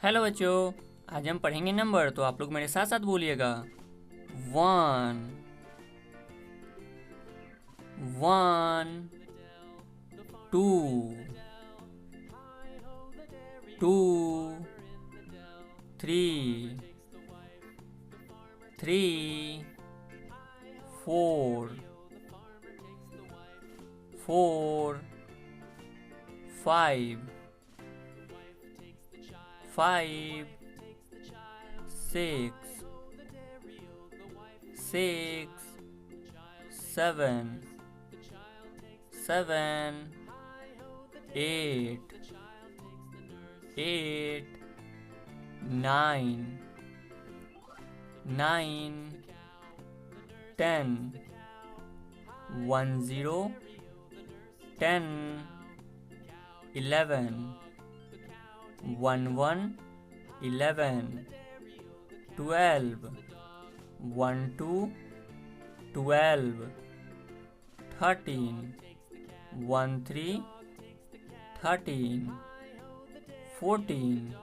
Hello बच्चों, आज हम पढ़ेंगे नंबर। तो आप लोग मेरे साथ साथ बोलिएगा। 1 1 2 2 3 3 4 4 5 5 6 6 7 7 8 8 9 9 10 10 10 11 11 11 12 12 12 13 13 13 14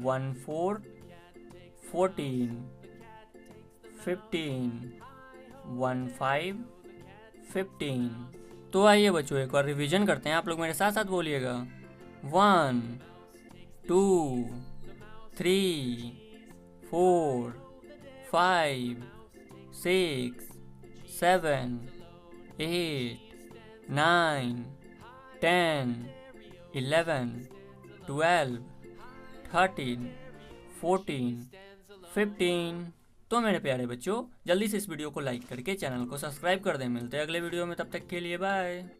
14 14 15 15 15। तो आइए बच्चों, एक बार रिवीजन करते हैं। आप लोग मेरे साथ साथ बोलिएगा। 1 2 3 4 5 6 7 8 9 10 11 12 13 14 15। तो मेरे प्यारे बच्चों, जल्दी से इस वीडियो को लाइक करके चैनल को सब्सक्राइब कर दें। मिलते हैं अगले वीडियो में, तब तक के लिए बाय।